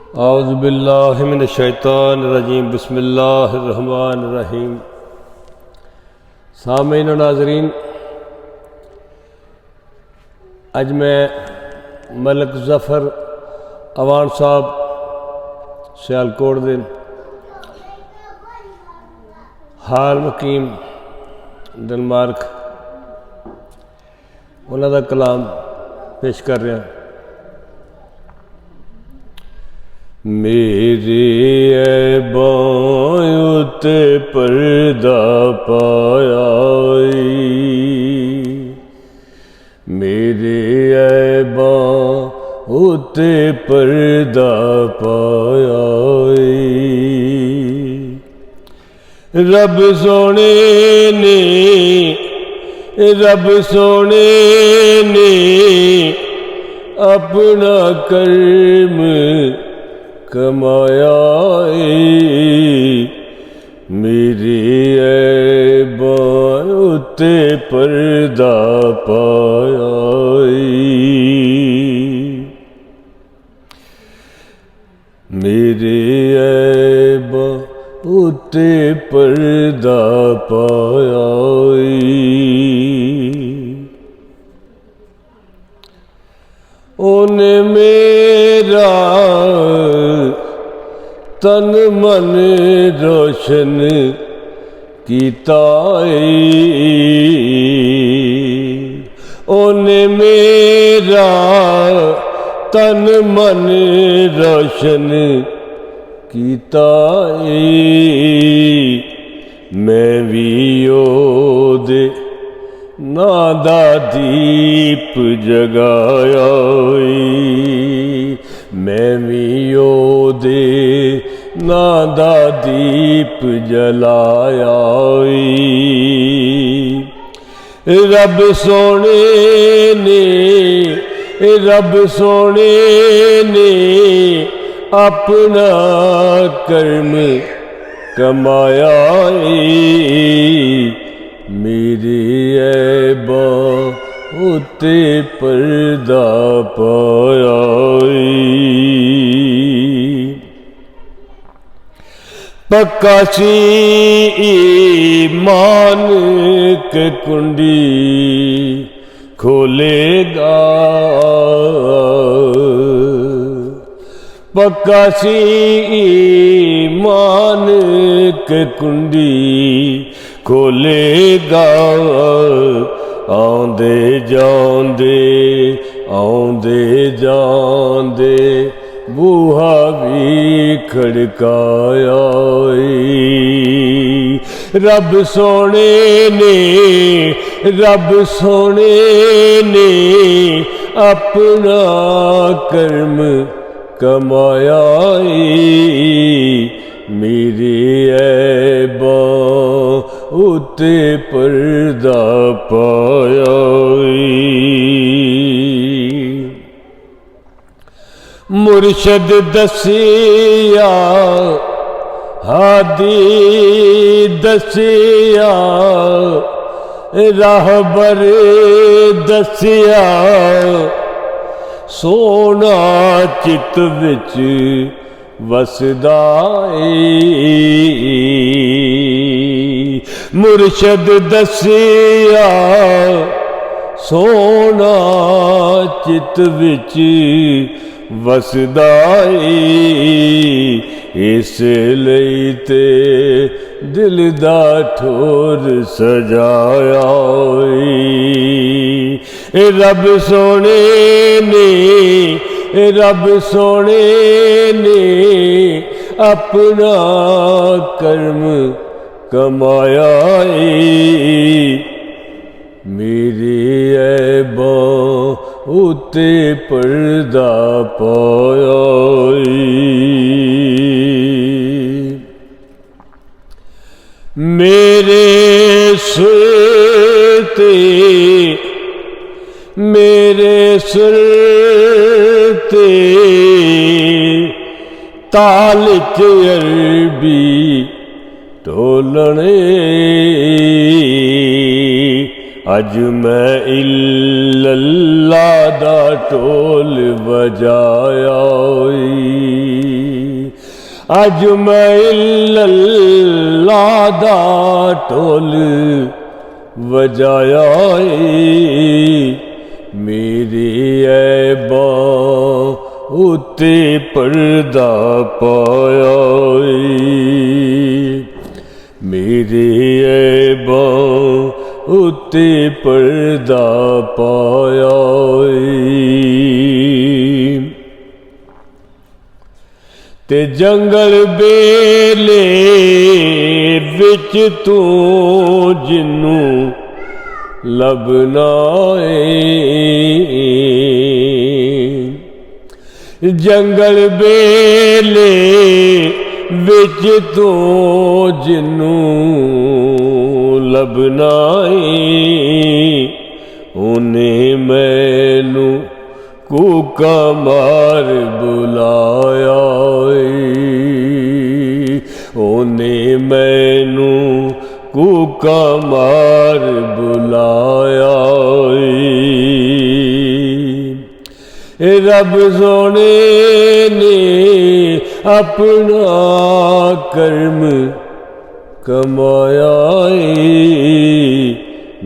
औज़ु बिल्लाहि मिनश शैतानिर रजीम बिस्मिल्लाहिर रहमानिर रहीम। सामीन नाज़रीन, अज मैं मलक ज़फ़र अवान साहब सियालकोट दे हाल मुकीम डेनमार्क उन्हां दा कलाम पेश कर रहा। मेरे ऐबां उत्ते पर्दा पाया, मेरे ऐबां उत्ते पर्दा पाया। रब सोने ने अपना कर्म कमाया, मेरे ऐबां उत्ते पर्दा पाया। मेरे ऐबां उत्ते पर्दा पाया। ओने मेरा तन मन रोशन कीता, ओने मेरा तन मन रोशन कीता। मैं भी ओदे नां दा दीप जगाया, मैं भी ओदे नां दा दीप जलाया। रब सोने ने अपना कर्म कमाया, मेरे ऐबां उत्ते पर्दा पाया। पक्का सी ईमान के कुंडी खोलेगा, पक्का सी ईमान के कुंडी खोलेगा। आंदे जांदे बूहा भी खड़काया। रब सोने ने अपना कर्म कमाया, मेरे ऐबां उत्ते पर्दा पाया। मुर्शद दसिया हादी दसिया, राहबर दसिया, सोना चित विच वसदा मुर्शद दसिया, सोना चित विच वसदा। इस लई ते दिल दा ठोर सजाया। रब सोने ने अपना कर्म कमाया, मेरे ऐबां उत्ते पर्दा पाया। मेरे सुर ते ताल च अरबी टोलने, अज मैं इल्लल्लाह दा ढोल बजाया। अज मैं इल्लल्लाह दा ढोल वजाया मेरे ऐबां उत्ते पर्दा पाया मेरे ऐबां उत्ते पर्दा पाया ते जंगल बेले विच तू जिन्नू लभना जंगल बेले विच तू जिन्नू लभना उन्हें मैनू कूका मार बुलाया उन्हें मैनू कूका मार बुलाया रब सोने ने अपना कर्म कमाया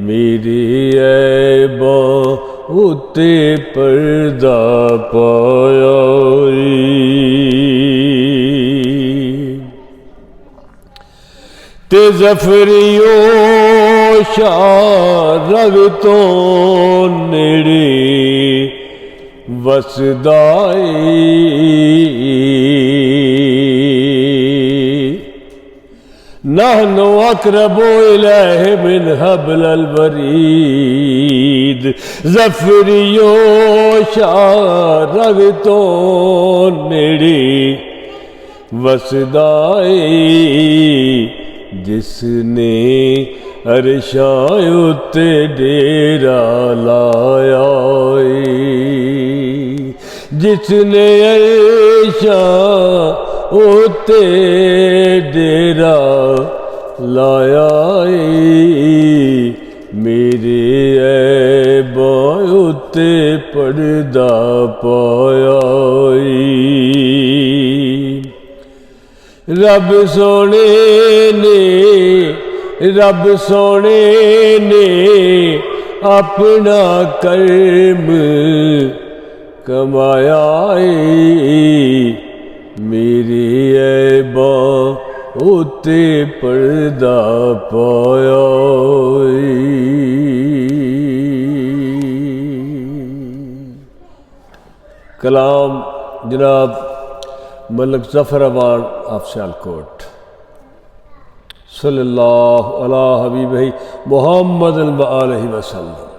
मेरे ऐबां उत्ते पर्दा पाया ते ज़फ़रियो शाह रग तो नेड़े वसदाई नहनु अक़रबु इलैहि मिन हब्लिल वरीद ज़फ़रियो शाह रग तो नेड़े वसदाई जिसने अरशां उत्ते डेरा लाया जिसने अरशां उत्ते डेरा लाया मेरे ऐबां उत्ते पर्दा पाया रब सोने ने अपना कर्म कमाया मेरे ऐबां उत्ते पर्दा पाया कलाम जनाब मलक ज़फ़र अवान ऑफ सियालकोट सल्लल्लाहु अला हबीबिही मुहम्मद व आलिहि वसल्लम।